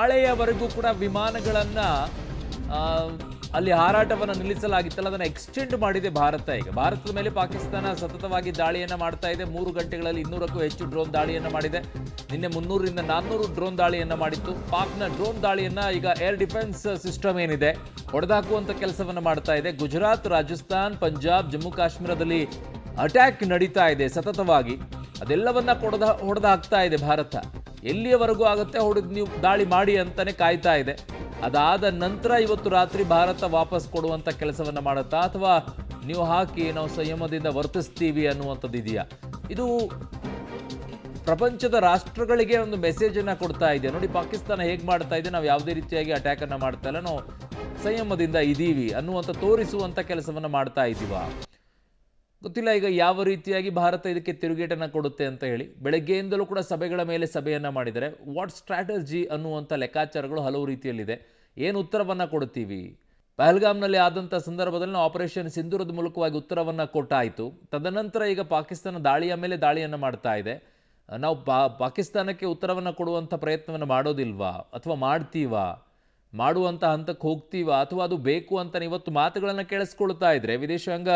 ನಾಳೆಯವರೆಗೂ ಕೂಡ ವಿಮಾನಗಳನ್ನ ಅಲ್ಲಿ ಹಾರಾಟವನ್ನು ನಿಲ್ಲಿಸಲಾಗಿತ್ತಲ್ಲ, ಅದನ್ನು ಎಕ್ಸ್ಟೆಂಡ್ ಮಾಡಿದೆ ಭಾರತ. ಈಗ ಭಾರತದ ಮೇಲೆ ಪಾಕಿಸ್ತಾನ ಸತತವಾಗಿ ದಾಳಿಯನ್ನು ಮಾಡ್ತಾ ಇದೆ. 3 ಗಂಟೆಗಳಲ್ಲಿ 200ಕ್ಕೂ ಹೆಚ್ಚು ಡ್ರೋನ್ ದಾಳಿಯನ್ನು ಮಾಡಿದೆ. ನಿನ್ನೆ 300ರಿಂದ 400 ಡ್ರೋನ್ ದಾಳಿಯನ್ನು ಮಾಡಿತ್ತು. ಪಾಕ್ನ ಡ್ರೋನ್ ದಾಳಿಯನ್ನು ಈಗ ಏರ್ ಡಿಫೆನ್ಸ್ ಸಿಸ್ಟಮ್ ಏನಿದೆ ಹೊಡೆದಾಕುವಂಥ ಕೆಲಸವನ್ನು ಮಾಡ್ತಾ ಇದೆ. ಗುಜರಾತ್, ರಾಜಸ್ಥಾನ್, ಪಂಜಾಬ್, ಜಮ್ಮು ಕಾಶ್ಮೀರದಲ್ಲಿ ಅಟ್ಯಾಕ್ ನಡೀತಾ ಇದೆ ಸತತವಾಗಿ. ಅದೆಲ್ಲವನ್ನ ಹೊಡೆದು ಹಾಕ್ತಾ ಇದೆ ಭಾರತ. ಎಲ್ಲಿಯವರೆಗೂ ಆಗುತ್ತೆ ಹೊಡೆದು ನೀವು ದಾಳಿ ಮಾಡಿ ಅಂತಾನೆ ಕಾಯ್ತಾ ಇದೆ. ಅದಾದ ನಂತರ ಇವತ್ತು ರಾತ್ರಿ ಭಾರತ ವಾಪಸ್ ಕೊಡುವಂಥ ಕೆಲಸವನ್ನು ಮಾಡುತ್ತಾ, ಅಥವಾ ನೀವು ಹಾಕಿ ನಾವು ಸಂಯಮದಿಂದ ವರ್ತಿಸ್ತೀವಿ ಅನ್ನುವಂಥದ್ದು ಇದೆಯಾ? ಇದು ಪ್ರಪಂಚದ ರಾಷ್ಟ್ರಗಳಿಗೆ ಒಂದು ಮೆಸೇಜನ್ನು ಕೊಡ್ತಾ ಇದೆ. ನೋಡಿ, ಪಾಕಿಸ್ತಾನ ಹೇಗೆ ಮಾಡ್ತಾ ಇದೆ, ನಾವು ಯಾವುದೇ ರೀತಿಯಾಗಿ ಅಟ್ಯಾಕನ್ನು ಮಾಡ್ತಾ ಇಲ್ಲ, ನಾವು ಸಂಯಮದಿಂದ ಇದ್ದೀವಿ ಅನ್ನುವಂಥ ತೋರಿಸುವಂಥ ಕೆಲಸವನ್ನು ಮಾಡ್ತಾ ಇದ್ದೀವ. ಗೊತ್ತಿಲ್ಲ ಈಗ ಯಾವ ರೀತಿಯಾಗಿ ಭಾರತ ಇದಕ್ಕೆ ತಿರುಗೇಟನ್ನು ಕೊಡುತ್ತೆ ಅಂತ ಹೇಳಿ. ಬೆಳಗ್ಗೆಯಿಂದಲೂ ಕೂಡ ಸಭೆಗಳ ಮೇಲೆ ಸಭೆಯನ್ನು ಮಾಡಿದರೆ ವಾಟ್ ಸ್ಟ್ರಾಟಜಿ ಅನ್ನುವಂಥ ಲೆಕ್ಕಾಚಾರಗಳು ಹಲವು ರೀತಿಯಲ್ಲಿದೆ. ಏನು ಉತ್ತರವನ್ನು ಕೊಡ್ತೀವಿ? ಪಹಲ್ಗಾಮ್ನಲ್ಲಿ ಆದಂಥ ಸಂದರ್ಭದಲ್ಲಿ ನಾವು ಆಪರೇಷನ್ ಸಿಂಧೂರದ ಮೂಲಕವಾಗಿ ಉತ್ತರವನ್ನು ಕೊಟ್ಟಾಯಿತು. ತದನಂತರ ಈಗ ಪಾಕಿಸ್ತಾನ ದಾಳಿಯ ಮೇಲೆ ದಾಳಿಯನ್ನು ಮಾಡ್ತಾ ಇದೆ. ನಾವು ಪಾಕಿಸ್ತಾನಕ್ಕೆ ಉತ್ತರವನ್ನು ಕೊಡುವಂಥ ಪ್ರಯತ್ನವನ್ನು ಮಾಡೋದಿಲ್ವಾ, ಅಥವಾ ಮಾಡ್ತೀವಾ, ಮಾಡುವಂಥ ಹಂತಕ್ಕೆ ಹೋಗ್ತೀವಾ, ಅಥವಾ ಅದು ಬೇಕು ಅಂತ ಇವತ್ತು ಮಾತುಗಳನ್ನು ಕೇಳಿಸ್ಕೊಳ್ತಾ ಇದ್ರೆ ವಿದೇಶಾಂಗ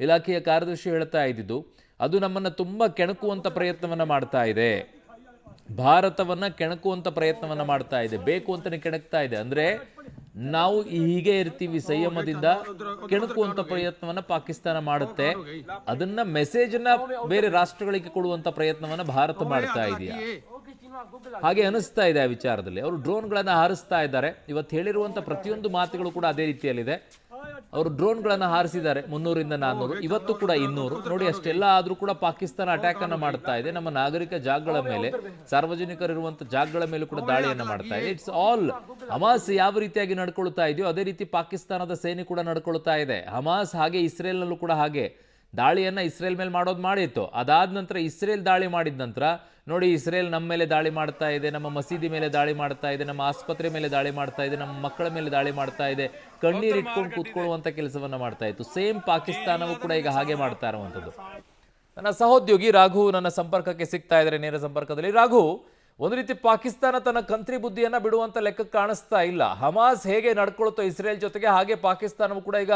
ಇಲಾಖೆಯ ಕಾರ್ಯದರ್ಶಿ ಹೇಳ್ತಾ ಇದ್ದಿದ್ದು, ಅದು ನಮ್ಮನ್ನು ತುಂಬ ಕೆಣಕುವಂಥ ಪ್ರಯತ್ನವನ್ನು ಮಾಡ್ತಾ ಇದೆ, ಭಾರತವನ್ನು ಕೆಣಕುವಂಥ ಪ್ರಯತ್ನವನ್ನು ಮಾಡ್ತಾ ಇದೆ, ಬೇಕು ಅಂತಲೇ ಕೆಣಕ್ತಾ ಇದೆ. ಅಂದರೆ ನಾವು ಹೀಗೆ ಇರ್ತೀವಿ ಸಂಯಮದಿಂದ, ಕೆಣಕುವಂಥ ಪ್ರಯತ್ನವನ್ನು ಪಾಕಿಸ್ತಾನ ಮಾಡುತ್ತೆ. ಅದನ್ನ ಮೆಸೇಜನ್ನು ಬೇರೆ ರಾಷ್ಟ್ರಗಳಿಗೆ ಕೊಡುವಂಥ ಪ್ರಯತ್ನವನ್ನು ಭಾರತ ಮಾಡ್ತಾ ಇದೆಯಾ? ಹಾಗೆ ಅನಿಸ್ತಾ ಇದೆ ಆ ವಿಚಾರದಲ್ಲಿ. ಅವರು ಡ್ರೋನ್ಗಳನ್ನು ಹಾರಿಸ್ತಾ ಇದ್ದಾರೆ. ಇವತ್ತು ಹೇಳಿರುವಂಥ ಪ್ರತಿಯೊಂದು ಮಾತುಗಳು ಕೂಡ ಅದೇ ರೀತಿಯಲ್ಲಿದೆ. ಅವರು ಡ್ರೋನ್ಗಳನ್ನು ಹಾರಿಸಿದ್ದಾರೆ 300ರಿಂದ 400, ಇವತ್ತು ಕೂಡ 200. ನೋಡಿ, ಅಷ್ಟೆಲ್ಲ ಆದರೂ ಕೂಡ ಪಾಕಿಸ್ತಾನ ಅಟ್ಯಾಕ್ ಅನ್ನು ಮಾಡ್ತಾ ಇದೆ. ನಮ್ಮ ನಾಗರಿಕ ಜಾಗಗಳ ಮೇಲೆ, ಸಾರ್ವಜನಿಕರಿರುವಂಥ ಜಾಗಗಳ ಮೇಲೆ ಕೂಡ ದಾಳಿಯನ್ನು ಮಾಡ್ತಾ ಇದೆ. ಇಟ್ಸ್ ಆಲ್ ಹಮಾಸ್ ಯಾವ ರೀತಿಯಾಗಿ ನಡ್ಕೊಳ್ತಾ ಇದೆಯೋ ಅದೇ ರೀತಿ ಪಾಕಿಸ್ತಾನದ ಸೇನೆ ಕೂಡ ನಡ್ಕೊಳ್ತಾ ಇದೆ. ಹಮಾಸ್ ಹಾಗೆ ಇಸ್ರೇಲ್ನಲ್ಲೂ ಕೂಡ ಹಾಗೆ ದಾಳಿಯನ್ನು ಇಸ್ರೇಲ್ ಮೇಲೆ ಮಾಡಿತ್ತು. ಅದಾದ ನಂತರ ಇಸ್ರೇಲ್ ದಾಳಿ ಮಾಡಿದ ನಂತರ ನೋಡಿ, ಇಸ್ರೇಲ್ ನಮ್ಮ ಮೇಲೆ ದಾಳಿ ಮಾಡ್ತಾ ಇದೆ, ನಮ್ಮ ಮಸೀದಿ ಮೇಲೆ ದಾಳಿ ಮಾಡ್ತಾ ಇದೆ, ನಮ್ಮ ಆಸ್ಪತ್ರೆ ಮೇಲೆ ದಾಳಿ ಮಾಡ್ತಾ ಇದೆ, ನಮ್ಮ ಮಕ್ಕಳ ಮೇಲೆ ದಾಳಿ ಮಾಡ್ತಾ ಇದೆ, ಕಣ್ಣೀರು ಇಟ್ಕೊಂಡು ಕೂತ್ಕೊಳ್ಳುವಂಥ ಕೆಲಸವನ್ನು ಮಾಡ್ತಾ ಇತ್ತು. ಸೇಮ್ ಪಾಕಿಸ್ತಾನವೂ ಕೂಡ ಈಗ ಹಾಗೆ ಮಾಡ್ತಾ ಇರುವಂಥದ್ದು. ನನ್ನ ಸಹೋದ್ಯೋಗಿ ರಾಘು ನನ್ನ ಸಂಪರ್ಕಕ್ಕೆ ಸಿಗ್ತಾ ಇದ್ದಾರೆ ನೇರ ಸಂಪರ್ಕದಲ್ಲಿ. ರಾಘು, ಒಂದು ರೀತಿ ಪಾಕಿಸ್ತಾನ ತನ್ನ ಕಂತ್ರಿ ಬುದ್ಧಿಯನ್ನು ಬಿಡುವಂಥ ಲೆಕ್ಕಕ್ಕೆ ಕಾಣಿಸ್ತಾ ಇಲ್ಲ. ಹಮಾಸ್ ಹೇಗೆ ನಡ್ಕೊಳ್ತೋ ಇಸ್ರೇಲ್ ಜೊತೆಗೆ, ಹಾಗೆ ಪಾಕಿಸ್ತಾನವೂ ಕೂಡ ಈಗ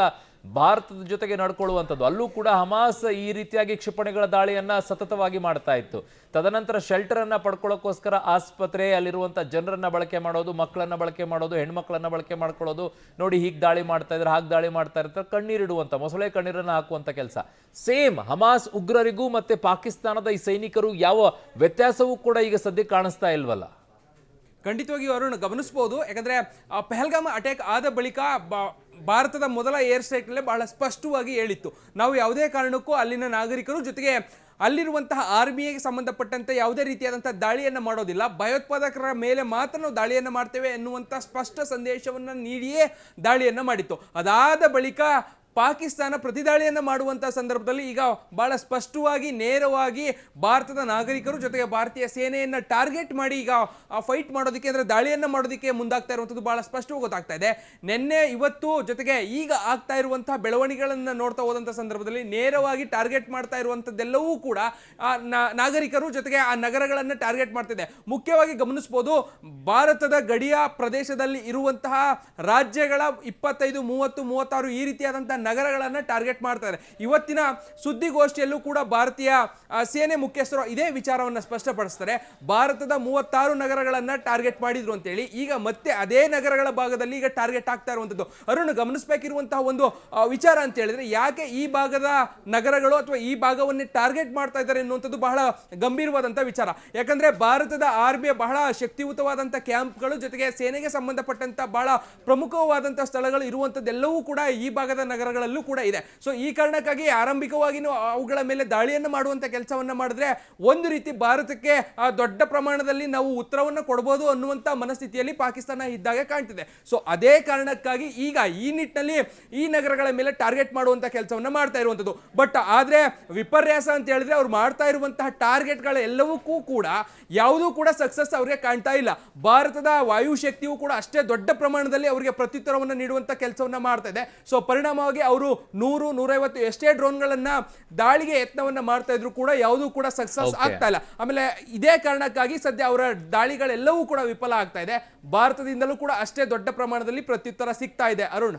ಭಾರತದ ಜೊತೆಗೆ ನಡ್ಕೊಳ್ಳುವಂಥದ್ದು. ಅಲ್ಲೂ ಕೂಡ ಹಮಾಸ್ ಈ ರೀತಿಯಾಗಿ ಕ್ಷಿಪಣಿಗಳ ದಾಳಿಯನ್ನು ಸತತವಾಗಿ ಮಾಡ್ತಾ ಇತ್ತು. ತದನಂತರ ಶೆಲ್ಟರನ್ನು ಪಡ್ಕೊಳ್ಳೋಕ್ಕೋಸ್ಕರ ಆಸ್ಪತ್ರೆ, ಅಲ್ಲಿರುವಂಥ ಜನರನ್ನು ಬಳಕೆ ಮಾಡೋದು, ಮಕ್ಕಳನ್ನು ಬಳಕೆ ಮಾಡೋದು, ಹೆಣ್ಮಕ್ಳನ್ನು ಬಳಕೆ ಮಾಡ್ಕೊಳ್ಳೋದು. ನೋಡಿ, ಹೀಗೆ ದಾಳಿ ಮಾಡ್ತಾ ಇದ್ದಾರೆ, ಹಾಗೆ ದಾಳಿ ಮಾಡ್ತಾ ಇರ್ತಾರೆ, ಕಣ್ಣೀರಿಡುವಂಥ, ಮೊಸಳೆ ಕಣ್ಣೀರನ್ನು ಹಾಕುವಂಥ ಕೆಲಸ. ಸೇಮ್ ಹಮಾಸ್ ಉಗ್ರರಿಗೂ ಮತ್ತೆ ಪಾಕಿಸ್ತಾನದ ಈ ಸೈನಿಕರು ಯಾವ ವ್ಯತ್ಯಾಸವೂ ಕೂಡ ಈಗ ಸದ್ಯಕ್ಕೆ ಕಾಣಿಸ್ತಾ ಇಲ್ವಲ್ಲ? ಖಂಡಿತವಾಗಿಯೂ ಅರುಣ್ ಗಮನಿಸಬಹುದು. ಯಾಕಂದ್ರೆ ಪಹಲ್ಗಾಮ್ ಅಟ್ಯಾಕ್ ಆದ ಬಳಿಕ ಭಾರತದ ಮೊದಲ ಏರ್ ಸ್ಟ್ರೈಕ್ನಲ್ಲೇ ಬಹಳ ಸ್ಪಷ್ಟವಾಗಿ ಹೇಳಿತ್ತು, ನಾವು ಯಾವುದೇ ಕಾರಣಕ್ಕೂ ಅಲ್ಲಿನ ನಾಗರಿಕರು ಜೊತೆಗೆ ಅಲ್ಲಿರುವಂತಹ ಆರ್ಮಿಗೆ ಸಂಬಂಧಪಟ್ಟಂತೆ ಯಾವುದೇ ರೀತಿಯಾದಂತಹ ದಾಳಿಯನ್ನು ಮಾಡೋದಿಲ್ಲ, ಭಯೋತ್ಪಾದಕರ ಮೇಲೆ ಮಾತ್ರ ನಾವು ದಾಳಿಯನ್ನು ಮಾಡ್ತೇವೆ ಎನ್ನುವಂಥ ಸ್ಪಷ್ಟ ಸಂದೇಶವನ್ನು ನೀಡಿಯೇ ದಾಳಿಯನ್ನು ಮಾಡಿತ್ತು. ಅದಾದ ಬಳಿಕ ಪಾಕಿಸ್ತಾನ ಪ್ರತಿದಾಳಿಯನ್ನು ಮಾಡುವಂಥ ಸಂದರ್ಭದಲ್ಲಿ ಈಗ ಬಹಳ ಸ್ಪಷ್ಟವಾಗಿ ನೇರವಾಗಿ ಭಾರತದ ನಾಗರಿಕರು ಜೊತೆಗೆ ಭಾರತೀಯ ಸೇನೆಯನ್ನು ಟಾರ್ಗೆಟ್ ಮಾಡಿ ಈಗ ಫೈಟ್ ಮಾಡೋದಕ್ಕೆ, ಅಂದರೆ ದಾಳಿಯನ್ನು ಮಾಡೋದಕ್ಕೆ ಮುಂದಾಗ್ತಾ ಇರುವಂಥದ್ದು ಬಹಳ ಸ್ಪಷ್ಟವಾಗಿ ಗೊತ್ತಾಗ್ತಾ ಇದೆ. ನಿನ್ನೆ ಇವತ್ತು ಜೊತೆಗೆ ಈಗ ಆಗ್ತಾ ಇರುವಂತಹ ಬೆಳವಣಿಗೆಗಳನ್ನು ನೋಡ್ತಾ ಹೋದಂಥ ಸಂದರ್ಭದಲ್ಲಿ ನೇರವಾಗಿ ಟಾರ್ಗೆಟ್ ಮಾಡ್ತಾ ಇರುವಂಥದ್ದೆಲ್ಲವೂ ಕೂಡ ನಾಗರಿಕರು ಜೊತೆಗೆ ಆ ನಗರಗಳನ್ನು ಟಾರ್ಗೆಟ್ ಮಾಡ್ತಿದೆ. ಮುಖ್ಯವಾಗಿ ಗಮನಿಸಬಹುದು, ಭಾರತದ ಗಡಿಯ ಪ್ರದೇಶದಲ್ಲಿ ಇರುವಂತಹ ರಾಜ್ಯಗಳ 25, 30, 36 ಈ ರೀತಿಯಾದಂತಹ ನಗರಗಳನ್ನು ಟಾರ್ಗೆಟ್ ಮಾಡ್ತಾರೆ. ಇವತ್ತಿನ ಸುದ್ದಿಗೋಷ್ಠಿಯಲ್ಲೂ ಕೂಡ ಭಾರತೀಯ ಸೇನೆ ಮುಖ್ಯಸ್ಥರು ಇದೇ ವಿಚಾರವನ್ನು ಸ್ಪಷ್ಟಪಡಿಸ್ತಾರೆ. ಭಾರತದ 36 ನಗರಗಳನ್ನು ಟಾರ್ಗೆಟ್ ಮಾಡಿದ್ರು ಅಂತೇಳಿ ಈಗ ಮತ್ತೆ ಅದೇ ನಗರಗಳ ಭಾಗದಲ್ಲಿ ಈಗ ಟಾರ್ಗೆಟ್ ಆಗ್ತಾ ಇರುವಂಥದ್ದು. ಅರುಣ್, ಗಮನಿಸಬೇಕಿರುವಂತಹ ಒಂದು ವಿಚಾರ ಅಂತ ಹೇಳಿದ್ರೆ, ಯಾಕೆ ಈ ಭಾಗದ ನಗರಗಳು ಅಥವಾ ಈ ಭಾಗವನ್ನೇ ಟಾರ್ಗೆಟ್ ಮಾಡ್ತಾ ಇದ್ದಾರೆ ಎನ್ನುವಂಥದ್ದು ಬಹಳ ಗಂಭೀರವಾದಂತಹ ವಿಚಾರ. ಯಾಕಂದ್ರೆ ಭಾರತದ ಆರ್ಮಿಯ ಬಹಳ ಶಕ್ತಿಯುತವಾದಂಥ ಕ್ಯಾಂಪ್ಗಳು ಜೊತೆಗೆ ಸೇನೆಗೆ ಸಂಬಂಧಪಟ್ಟಂತ ಬಹಳ ಪ್ರಮುಖವಾದಂತಹ ಸ್ಥಳಗಳು ಇರುವಂಥದ್ದೆಲ್ಲವೂ ಕೂಡ ಈ ಭಾಗದ ನಗರಗಳಲ್ಲೂ ಕೂಡ ಇದೆ. ಸೊ ಈ ಕಾರಣಕ್ಕಾಗಿ ಆರಂಭಿಕವಾಗಿ ಅವುಗಳ ಮೇಲೆ ದಾಳಿಯನ್ನು ಮಾಡುವಂತ ಕೆಲಸವನ್ನ ಮಾಡಿದ್ರೆ ಒಂದು ರೀತಿ ಭಾರತಕ್ಕೆ ದೊಡ್ಡ ಪ್ರಮಾಣದಲ್ಲಿ ನಾವು ಉತ್ತರವನ್ನು ಕೊಡಬಹುದು ಅನ್ನುವಂತ ಮನಸ್ಥಿತಿಯಲ್ಲಿ ಪಾಕಿಸ್ತಾನ ಇದ್ದಾಗ ಕಾಣ್ತಿದೆ. ಸೊ ಅದೇ ಕಾರಣಕ್ಕಾಗಿ ಈಗ ಈ ನಿಟ್ಟಿನಲ್ಲಿ ಈ ನಗರಗಳ ಮೇಲೆ ಟಾರ್ಗೆಟ್ ಮಾಡುವಂತ ಕೆಲಸವನ್ನ ಮಾಡ್ತಾ ಇರುವಂತದ್ದು. ಬಟ್ ಆದ್ರೆ ವಿಪರ್ಯಾಸ ಅಂತ ಹೇಳಿದ್ರೆ ಅವ್ರು ಮಾಡ್ತಾ ಇರುವಂತಹ ಟಾರ್ಗೆಟ್ಗಳ ಎಲ್ಲವಕ್ಕೂ ಕೂಡ ಯಾವುದೂ ಕೂಡ ಸಕ್ಸಸ್ ಅವರಿಗೆ ಕಾಣ್ತಾ ಇಲ್ಲ. ಭಾರತದ ವಾಯು ಶಕ್ತಿಯು ಕೂಡ ಅಷ್ಟೇ ದೊಡ್ಡ ಪ್ರಮಾಣದಲ್ಲಿ ಅವರಿಗೆ ಪ್ರತ್ಯುತ್ತರವನ್ನು ನೀಡುವಂತ ಕೆಲಸವನ್ನ ಮಾಡ್ತಾ ಇದೆ. ಸೊ ಪರಿಣಾಮವಾಗಿ ಖಂಡಿತವಾಗಿ ಅವರು 100-150 ಎಷ್ಟೇ ಡ್ರೋನ್ಗಳನ್ನ ದಾಳಿಗೆ ಯತ್ನವನ್ನ ಮಾಡ್ತಾ ಇದ್ರು ಕೂಡ ಯಾವುದೂ ಕೂಡ ಸಕ್ಸಸ್ ಆಗ್ತಾ ಇಲ್ಲ. ಆಮೇಲೆ ಇದೇ ಕಾರಣಕ್ಕಾಗಿ ಸದ್ಯ ಅವರ ದಾಳಿಗಳೆಲ್ಲವೂ ಕೂಡ ವಿಫಲ ಆಗ್ತಾ ಇದೆ. ಭಾರತದಿಂದಲೂ ಕೂಡ ಅಷ್ಟೇ ದೊಡ್ಡ ಪ್ರಮಾಣದಲ್ಲಿ ಪ್ರತ್ಯುತ್ತರ ಸಿಗ್ತಾ ಇದೆ. ಅರುಣ್.